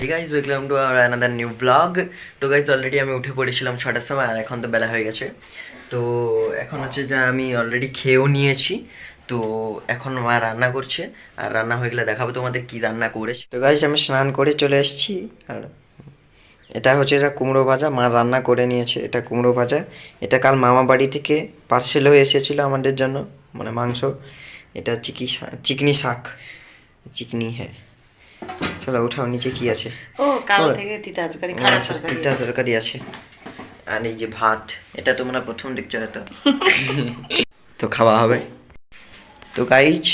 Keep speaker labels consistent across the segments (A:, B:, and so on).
A: Hey guys, welcome to our another new vlog. তো guys already আমি উঠে পড়েছিলাম 6টার সময়, আর এখন তো বেলা হয়ে গেছে। তো এখন হচ্ছে যে আমি অলরেডি খেয়েও নিয়েছি। তো এখন মা রান্না করছে, আর রান্না হয়ে গেলে দেখাবো তোমাদের কি রান্না করেছে। তো গাইজ আমি স্নান করে চলে এসেছি, আর এটা হচ্ছে এটা কুমড়ো ভাজা, মা রান্না করে নিয়েছে। এটা কুমড়ো ভাজা, এটা কাল মামা বাড়ি থেকে পার্সেল হয়ে এসেছিলো আমাদের জন্য, মানে মাংস। এটা চিকনি শাক, চিকনি। হ্যাঁ চলো উঠাও, নিচে কি আছে?
B: ও কাল থেকে তিতা তরকারি, খাড়া তরকারি,
A: তিতা তরকারি আছে। আর এই যে ভাত, এটা তোমরা প্রথম দেখছো হয়তো। তো খাওয়া হবে। তো গাইজ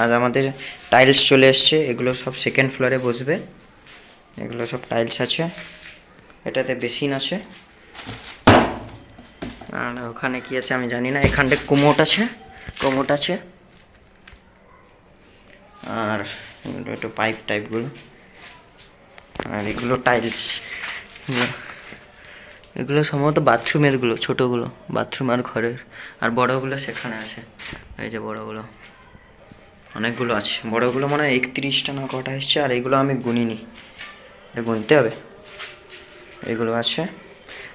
A: আজ আমাদের টাইলস চলে এসছে, এগুলো সব সেকেন্ড ফ্লোরে বসবে। এগুলো সব টাইলস আছে, এটাতে বেসিন আছে। আর ওখানে কি আছে আমি জানি না। এখানটা কোমোট আছে। আর একটু পাইপ টাইপগুলো, আর এগুলো টাইলস। এগুলো সম্ভবত বাথরুমেরগুলো, ছোটোগুলো বাথরুম আর ঘরের। আর বড়োগুলো সেখানে আছে, এই যে বড়োগুলো অনেকগুলো আছে। বড়োগুলো মানে 31টা না কটা এসছে, আর এগুলো আমি গুনিনি, গুনতে হবে। এগুলো আছে।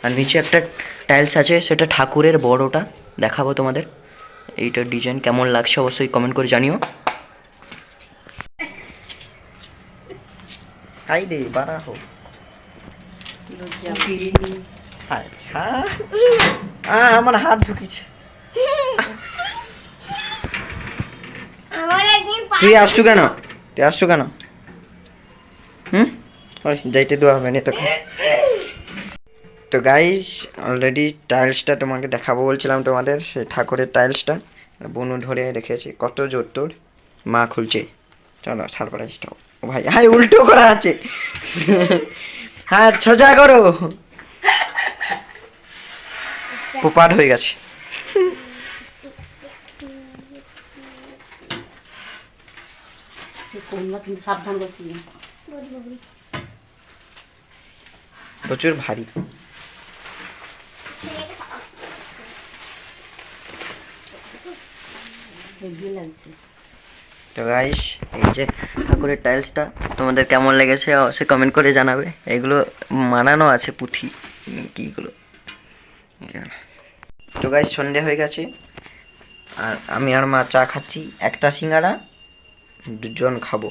A: আর নিচে একটা টাইলস আছে, সেটা ঠাকুরের বড়োটা, দেখাবো তোমাদের। এইটার ডিজাইন কেমন লাগছে অবশ্যই কমেন্ট করে জানিও। খাই দে বাড়া হোক। আচ্ছা আমার হাত ঢুকিছে। তুই আসছু কেন? ওই যাইতে দেওয়া হবে না তোকে। তো গাইজ অলরেডি টাইলসটা তোমাকে দেখাবো বলছিলাম তোমাদের, সেই ঠাকুরের টাইলসটা বনু ধরে রেখেছি। কত জোর তোর, মা খুলছে। চলো সারপ্রাইজটাও। ও ভাই, হাই উল্টো করা আছে। হ্যাঁ সোজা করো, পোপাট হয়ে গেছে। প্রচুর ভারী। তো গাইস এই যে ঠাকুরের টাইলসটা তোমাদের কেমন লেগেছে অবশ্যই কমেন্ট করে জানাবে। এগুলো মানানো আছে পুঁথি কিগুলো। তো গাইস সন্ধে হয়ে গেছে, আর আমি আর মা চা খাচ্ছি। একটা সিঙ্গাড়া দুজন খাবো,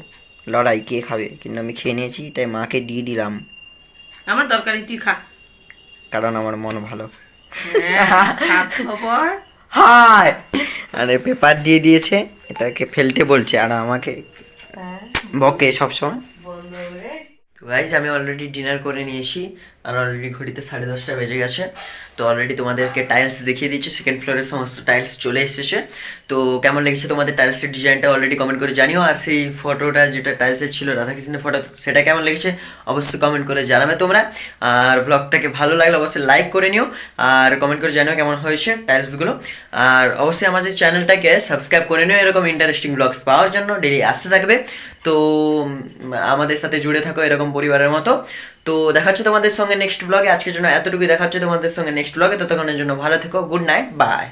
A: লড়াই কে খাবে, কিন্তু আমি খেয়ে নিয়েছি, তাই মাকে দিয়ে দিলাম।
B: আমার তরকারি তুই খা,
A: কারণ আমার মন ভালো। হায়, আরে পেপার দিয়ে দিয়েছে, এটাকে ফেলতে বলছে, আর আমাকে বকে সবসময়। তো গাইজ আমি অলরেডি ডিনার করে নিয়েছি, আর অলরেডি ঘড়িতে 10:30 বেজে গেছে। তো অলরেডি তোমাদেরকে টাইলস দেখিয়ে দিচ্ছি, সেকেন্ড ফ্লোরের সমস্ত টাইলস চলে এসেছে। তো কেমন লেগেছে তোমাদের টাইলসের ডিজাইনটা অলরেডি কমেন্ট করে জানিও। আর সেই ফটোটা যেটা টাইলসের ছিল, রাধাকৃষ্ণের ফটো, সেটা কেমন লেগেছে অবশ্যই কমেন্ট করে জানাবে তোমরা। আর ব্লগটাকে ভালো লাগলে অবশ্যই লাইক করে নিও, আর কমেন্ট করে জানিও কেমন হয়েছে টাইলসগুলো। আর অবশ্যই আমাদের চ্যানেলটাকে সাবস্ক্রাইব করে নিও, এরকম ইন্টারেস্টিং ব্লগস পাওয়ার জন্য। ডেইলি আসতে থাকবে, তো আমাদের সাথে জুড়ে থাকো এরকম পরিবারের মতো। তো দেখা হচ্ছে তোমাদের সঙ্গে নেক্সট ব্লগে। আজকের জন্য এতটুকুই, দেখা হচ্ছে তোমাদের সঙ্গে নেক্সট ব্লগে। ততক্ষণের জন্য ভালো থেকো, গুড নাইট, বাই।